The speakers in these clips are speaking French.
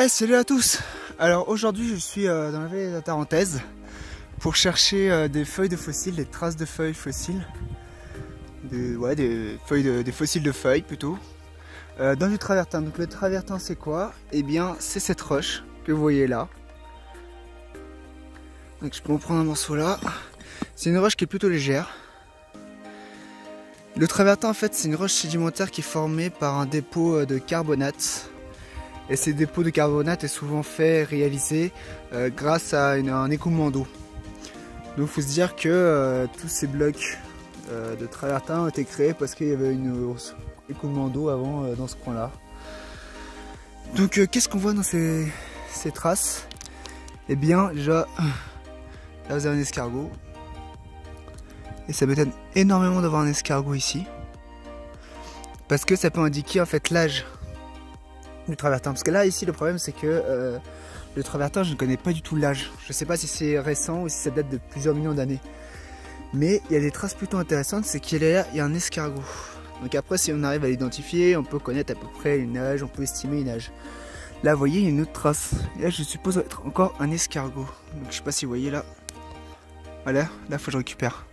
Salut à tous. Alors aujourd'hui je suis dans la vallée de la Tarentaise pour chercher des feuilles de fossiles, des traces de feuilles fossiles, des fossiles de feuilles plutôt, dans du travertin. Donc le travertin c'est quoi? Eh bien c'est cette roche que vous voyez là. Donc je peux en prendre un morceau là. C'est une roche qui est plutôt légère. Le travertin en fait c'est une roche sédimentaire qui est formée par un dépôt de carbonate. Et ces dépôts de carbonate est souvent réalisé grâce à un écoulement d'eau. Donc il faut se dire que tous ces blocs de travertin ont été créés parce qu'il y avait un écoulement d'eau avant dans ce coin là. Donc qu'est-ce qu'on voit dans ces traces? Eh bien déjà, là vous avez un escargot. Et ça m'étonne énormément d'avoir un escargot ici. Parce que ça peut indiquer en fait l'âge du travertin, parce que là ici le problème c'est que le travertin je ne connais pas du tout l'âge, je ne sais pas si c'est récent ou si ça date de plusieurs millions d'années, mais il y a des traces plutôt intéressantes, c'est qu'il y a un escargot. Donc après si on arrive à l'identifier, on peut connaître à peu près une âge, on peut estimer une âge. Là vous voyez il y a une autre trace, et là je suppose être encore un escargot, donc je sais pas si vous voyez là, voilà, là faut que je récupère.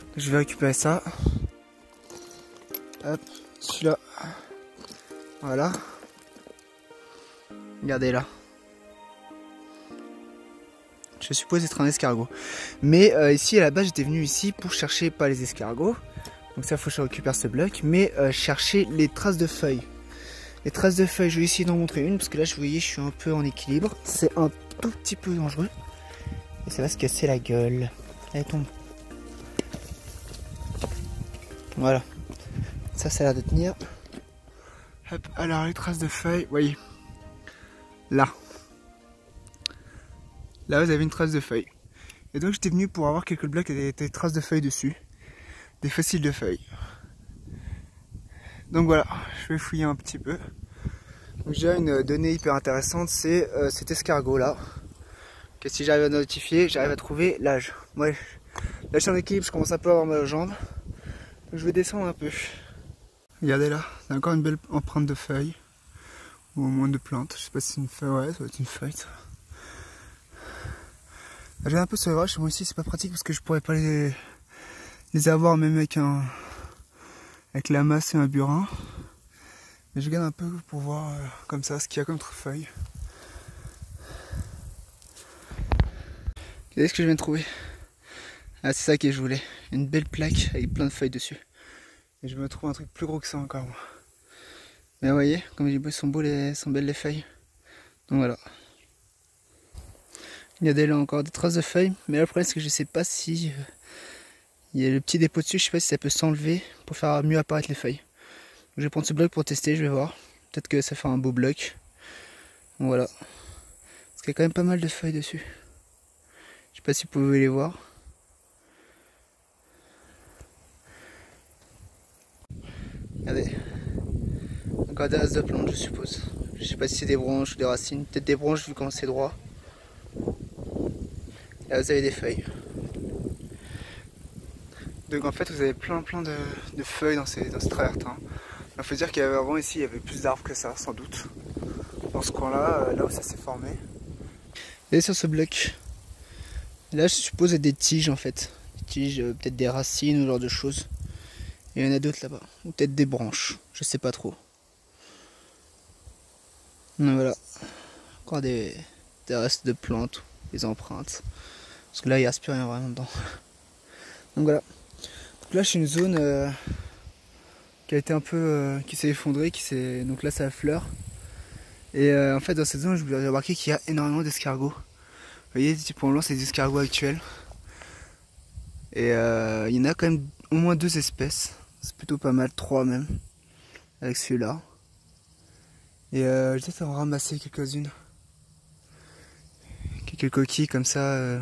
Donc, je vais récupérer ça, hop, celui-là, voilà. Regardez là. Je suppose être un escargot. Mais ici à la base j'étais venu ici pour chercher pas les escargots. Donc ça faut que je récupère ce bloc. Mais chercher les traces de feuilles. Les traces de feuilles, je vais essayer d'en montrer une. Parce que là je voyais je suis un peu en équilibre. C'est un tout petit peu dangereux. Et ça va se casser la gueule. Elle tombe. Voilà. Ça a l'air de tenir. Hop, alors les traces de feuilles, voyez. Là vous avez une trace de feuille. Et donc j'étais venu pour avoir quelques blocs avec des traces de feuilles dessus. Des fossiles de feuilles. Donc voilà, je vais fouiller un petit peu. Donc j'ai une donnée hyper intéressante, c'est cet escargot là. Que si j'arrive à notifier, j'arrive à trouver l'âge. Ouais, là je suis en équilibre, je commence un peu à avoir mal aux jambes. Donc je vais descendre un peu. Regardez là, c'est encore une belle empreinte de feuilles. Ou au moins de plantes, je sais pas si c'est une feuille, ouais ça doit être une feuille ça. J'ai un peu sur les roches, moi ici c'est pas pratique parce que je pourrais pas les avoir même avec la masse et un burin. Mais je regarde un peu pour voir comme ça ce qu'il y a comme feuilles. Regardez ce que je viens de trouver. Ah c'est ça que je voulais, une belle plaque avec plein de feuilles dessus. Et je me trouve un truc plus gros que ça encore. Mais vous voyez, comme je dis, sont belles les feuilles. Donc voilà. Il y a là encore des traces de feuilles, mais là, le problème c'est que je sais pas si il y a le petit dépôt dessus, je sais pas si ça peut s'enlever pour faire mieux apparaître les feuilles. Donc, je vais prendre ce bloc pour tester, je vais voir. Peut-être que ça fait un beau bloc. Donc voilà. Parce qu'il y a quand même pas mal de feuilles dessus. Je sais pas si vous pouvez les voir. Regardez. Encore des restes de plantes je suppose. Je sais pas si c'est des branches ou des racines. Peut-être des branches vu comment c'est droit. Là vous avez des feuilles. Donc en fait vous avez plein de feuilles dans ce travertin. Il faut dire qu'avant ici il y avait plus d'arbres que ça sans doute. Dans ce coin là, là où ça s'est formé. Et sur ce bloc, là je suppose des tiges en fait. Des tiges, peut-être des racines ou ce genre de choses. Et il y en a d'autres là-bas. Ou peut-être des branches, je sais pas trop. Donc voilà. Encore des restes de plantes, des empreintes. Parce que là il reste plus rien vraiment dedans. Donc voilà. Donc là je suis une zone qui a été un peu qui s'est effondrée, donc là ça affleure. Et en fait dans cette zone je voulais remarquer qu'il y a énormément d'escargots. Vous voyez, pour le moment c'est des escargots actuels. Et il y en a quand même au moins 2 espèces. C'est plutôt pas mal, 3 même. Avec celui-là. Et je vais peut-être en ramasser quelques-unes. Quelques coquilles comme ça.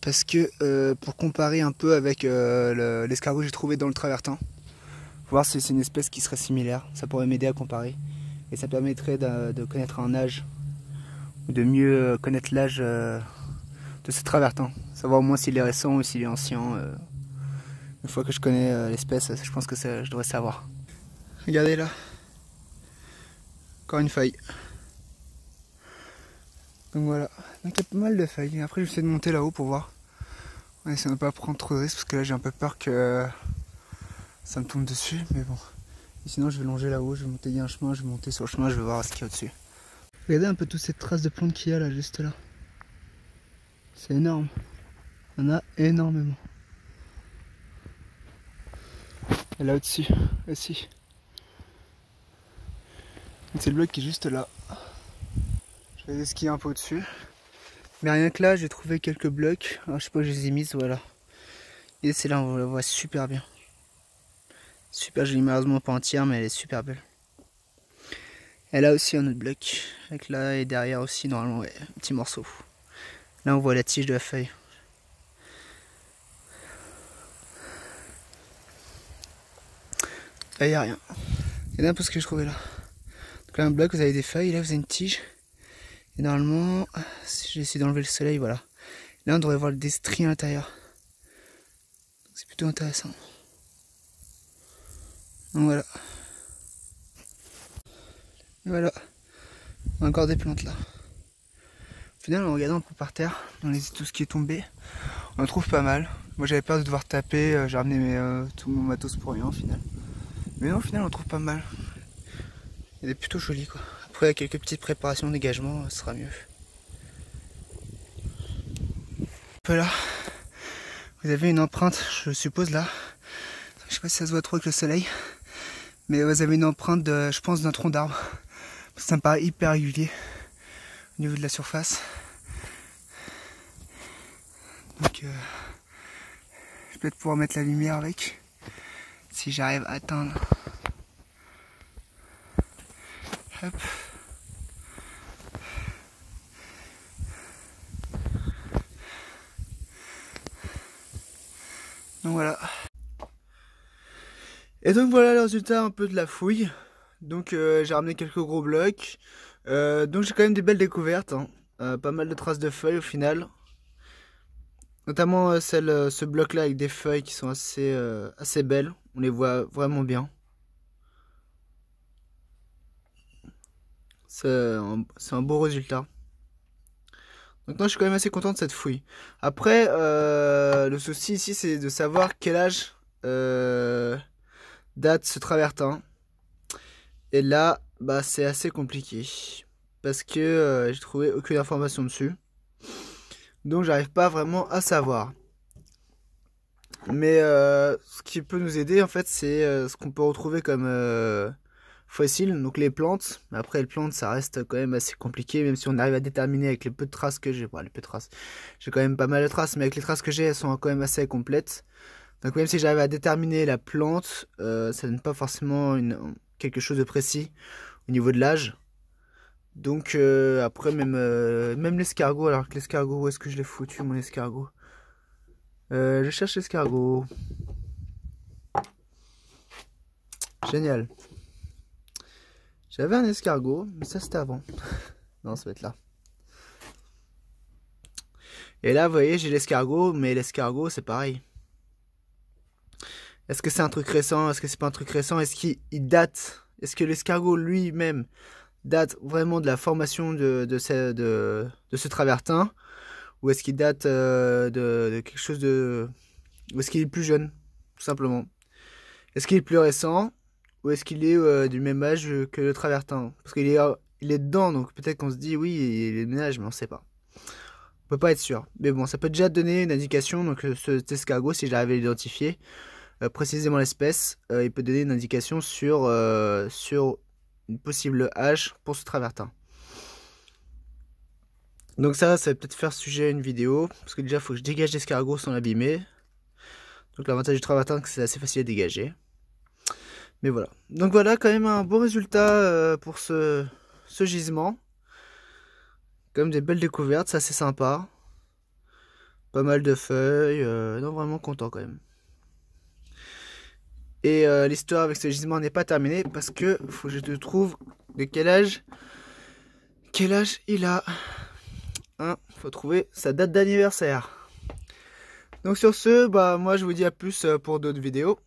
Parce que pour comparer un peu avec l'escargot que j'ai trouvé dans le travertin. Voir si c'est une espèce qui serait similaire. Ça pourrait m'aider à comparer. Et ça permettrait de connaître un âge. Ou de mieux connaître l'âge de ce travertin. Savoir au moins s'il est récent ou s'il est ancien. Une fois que je connais l'espèce, je pense que je devrais savoir. Regardez là. Encore une feuille. Donc voilà, donc il y a pas mal de feuilles. Après je vais essayer de monter là-haut pour voir. On essaie de ne pas prendre trop de risques parce que là j'ai un peu peur que ça me tombe dessus, mais bon. Et sinon je vais longer là-haut, je vais monter, il y a un chemin, je vais monter sur le chemin, je vais voir ce qu'il y a au-dessus. Regardez un peu toutes ces traces de plantes qu'il y a là, juste là. C'est énorme. Il y en a énormément. Et là au-dessus aussi. C'est le bloc qui est juste là. Je vais skier un peu au-dessus. Mais rien que là, j'ai trouvé quelques blocs. Alors, je sais pas où je les ai mis, voilà. Et c'est là, on la voit super bien. Super jolie, malheureusement pas entière, mais elle est super belle. Et là aussi un autre bloc. Avec là et derrière aussi, normalement, ouais, un petit morceau. Là, on voit la tige de la feuille. Là, il n'y a rien. Regardez un peu ce que j'ai trouvé là. Donc là, un bloc, vous avez des feuilles, là, vous avez une tige. Et normalement, si j'essaie d'enlever le soleil, voilà. Là, on devrait voir des stries à l'intérieur. C'est plutôt intéressant. Donc voilà. Et voilà. Encore des plantes là. Au final, en regardant un peu par terre, dans tout ce qui est tombé, on en trouve pas mal. Moi, j'avais peur de devoir taper. J'ai ramené tout mon matos pour rien au final. Mais non, au final, on en trouve pas mal. Il est plutôt joli quoi. Après, avec quelques petites préparations de dégagement, ce sera mieux. Là, vous avez une empreinte, je suppose là. Je sais pas si ça se voit trop avec le soleil. Mais vous avez une empreinte, je pense, d'un tronc d'arbre. Ça me paraît hyper régulier au niveau de la surface. Donc, je vais peut-être pouvoir mettre la lumière avec. Si j'arrive à atteindre. Hop. Donc voilà. Et donc voilà le résultat un peu de la fouille. Donc j'ai ramené quelques gros blocs. Donc j'ai quand même des belles découvertes. Hein. Pas mal de traces de feuilles au final. Notamment ce bloc là avec des feuilles qui sont assez belles. On les voit vraiment bien. C'est un beau résultat. Donc moi je suis quand même assez content de cette fouille. Après le souci ici c'est de savoir quel âge date ce travertin. Et là bah c'est assez compliqué. Parce que j'ai trouvé aucune information dessus. Donc j'arrive pas vraiment à savoir. Mais ce qui peut nous aider en fait c'est ce qu'on peut retrouver comme fossiles, donc les plantes. Après les plantes ça reste quand même assez compliqué, même si on arrive à déterminer avec les peu de traces que j'ai. Bon, les peu de traces, j'ai quand même pas mal de traces, mais avec les traces que j'ai elles sont quand même assez complètes. Donc même si j'arrive à déterminer la plante, ça donne pas forcément quelque chose de précis au niveau de l'âge. Donc après même l'escargot, alors que l'escargot, où est-ce que je l'ai foutu mon escargot? Je cherche l'escargot. Génial. J'avais un escargot, mais ça c'était avant. Non, ça va être là. Et là, vous voyez, j'ai l'escargot, mais l'escargot, c'est pareil. Est-ce que c'est un truc récent? Est-ce que c'est pas un truc récent? Est-ce qu'il date? Est-ce que l'escargot lui-même date vraiment de la formation de ce travertin? Ou est-ce qu'il date de quelque chose de... Ou est-ce qu'il est plus jeune, tout simplement? Est-ce qu'il est plus récent? Ou est-ce qu'il est du même âge que le travertin? Parce qu'il est dedans, donc peut-être qu'on se dit oui, il est de ménage, mais on sait pas. On peut pas être sûr. Mais bon, ça peut déjà donner une indication. Donc cet escargot, si j'arrive à l'identifier précisément l'espèce, il peut donner une indication sur une possible âge pour ce travertin. Donc ça va peut-être faire sujet à une vidéo, parce que déjà il faut que je dégage l'escargot sans l'abîmer. Donc l'avantage du travertin, c'est que c'est assez facile à dégager. Mais voilà. Donc voilà, quand même un beau résultat pour ce gisement. Comme des belles découvertes, c'est assez sympa. Pas mal de feuilles, non, vraiment content quand même. Et l'histoire avec ce gisement n'est pas terminée parce que faut que je te trouve de quel âge il a. Hein, faut trouver sa date d'anniversaire. Donc sur ce, bah moi je vous dis à plus pour d'autres vidéos.